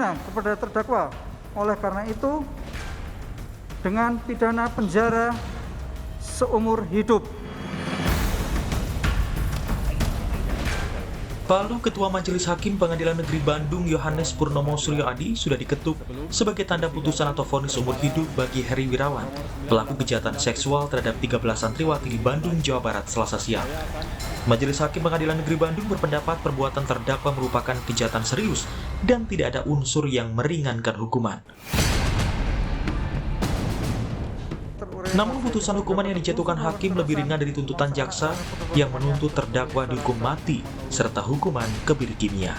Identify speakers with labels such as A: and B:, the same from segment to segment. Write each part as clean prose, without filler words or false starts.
A: kepada terdakwa. Oleh karena itu, dengan pidana penjara seumur hidup.
B: Lalu Ketua Majelis Hakim Pengadilan Negeri Bandung Yohanes Purnomo Suryoadi sudah diketuk sebagai tanda putusan atau vonis seumur hidup bagi Heri Wirawan, pelaku kejahatan seksual terhadap 13 santriwati di Bandung, Jawa Barat, Selasa siang. Majelis Hakim Pengadilan Negeri Bandung berpendapat perbuatan terdakwa merupakan kejahatan serius dan tidak ada unsur yang meringankan hukuman. Namun putusan hukuman yang dijatuhkan hakim lebih ringan dari tuntutan jaksa yang menuntut terdakwa dihukum mati serta hukuman kebiri kimia.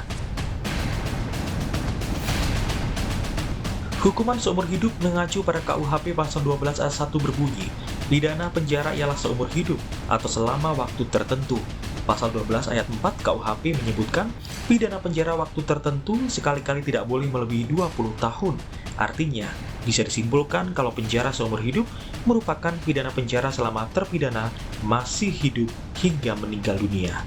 B: Hukuman seumur hidup mengacu pada KUHP pasal 12 ayat 1 berbunyi, pidana penjara ialah seumur hidup atau selama waktu tertentu. Pasal 12 ayat 4 KUHP menyebutkan pidana penjara waktu tertentu sekali-kali tidak boleh melebihi 20 tahun. Artinya, bisa disimpulkan kalau penjara seumur hidup merupakan pidana penjara selama terpidana masih hidup hingga meninggal dunia.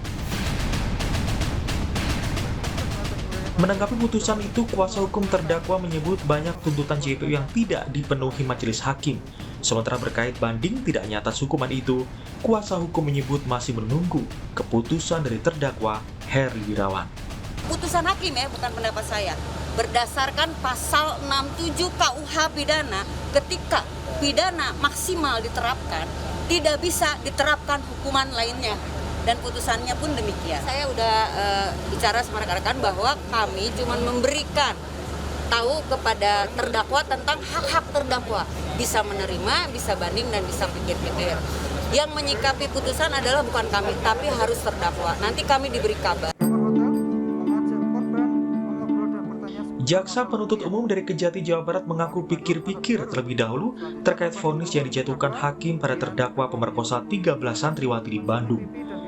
B: Menanggapi putusan itu, kuasa hukum terdakwa menyebut banyak tuntutan JPU yang tidak dipenuhi majelis hakim. Sementara berkait banding tidak hanya atas hukuman itu, kuasa hukum menyebut masih menunggu keputusan dari terdakwa Heri Wirawan.
C: Putusan hakim ya, bukan pendapat saya. Berdasarkan pasal 67 KUH pidana, ketika pidana maksimal diterapkan, tidak bisa diterapkan hukuman lainnya. Dan putusannya pun demikian. Saya udah bicara sama rekan-rekan bahwa kami cuma memberikan tahu kepada terdakwa tentang hak-hak terdakwa. Bisa menerima, bisa banding, dan bisa pikir-pikir. Yang menyikapi putusan adalah bukan kami, tapi harus terdakwa. Nanti kami diberi kabar.
B: Jaksa penuntut umum dari Kejati, Jawa Barat mengaku pikir-pikir terlebih dahulu terkait vonis yang dijatuhkan hakim pada terdakwa pemerkosa 13 santriwati di Bandung.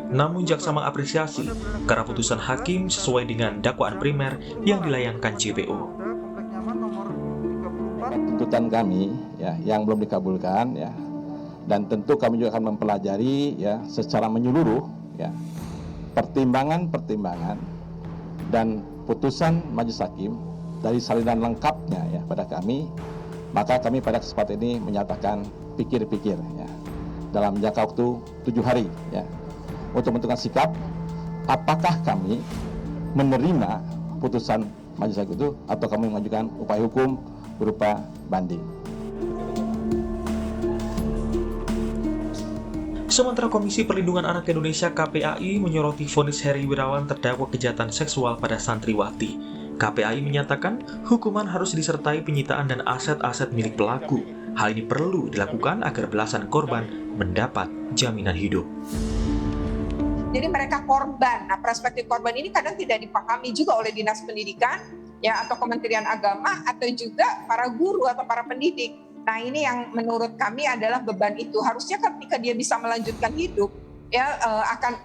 B: Namun jaksa mengapresiasi karena putusan hakim sesuai dengan dakwaan primer yang dilayangkan JPU.
D: Tuntutan kami yang belum dikabulkan dan tentu kami juga akan mempelajari secara menyeluruh pertimbangan dan putusan majelis hakim dari salinan lengkapnya pada kami, maka kami pada kesempatan ini menyatakan pikir-pikir dalam jangka waktu 7 hari untuk menentukan sikap apakah kami menerima putusan majelis hakim itu atau kami mengajukan upaya hukum berupa banding.
B: Sementara Komisi Perlindungan Anak Indonesia KPAI menyoroti vonis Heri Wirawan terdakwa kejahatan seksual pada santriwati. KPAI menyatakan hukuman harus disertai penyitaan dan aset-aset milik pelaku. Hal ini perlu dilakukan agar belasan korban mendapat jaminan hidup.
E: Jadi mereka korban. Nah, perspektif korban ini kadang tidak dipahami juga oleh Dinas Pendidikan atau Kementerian Agama atau juga para guru atau para pendidik. Nah, ini yang menurut kami adalah beban itu. Harusnya ketika dia bisa melanjutkan hidup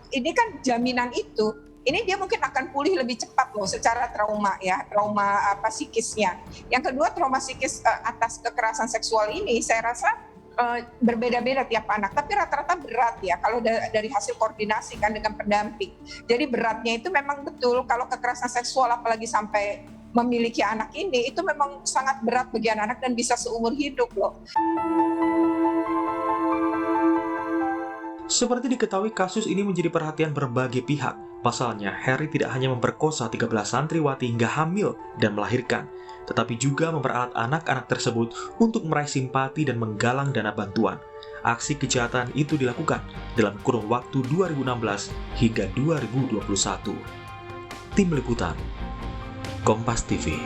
E: ini kan jaminan itu. Ini dia mungkin akan pulih lebih cepat loh secara trauma psikisnya. Yang kedua, trauma psikis atas kekerasan seksual ini saya rasa berbeda-beda tiap anak, tapi rata-rata berat ya kalau dari hasil koordinasi kan dengan pendamping. Jadi beratnya itu memang betul kalau kekerasan seksual apalagi sampai memiliki anak ini itu memang sangat berat bagi anak-anak dan bisa seumur hidup loh.
B: Seperti diketahui, kasus ini menjadi perhatian berbagai pihak. Pasalnya, Heri tidak hanya memperkosa 13 santriwati hingga hamil dan melahirkan, tetapi juga memperalat anak-anak tersebut untuk meraih simpati dan menggalang dana bantuan. Aksi kejahatan itu dilakukan dalam kurun waktu 2016 hingga 2021. Tim Liputan, Kompas TV.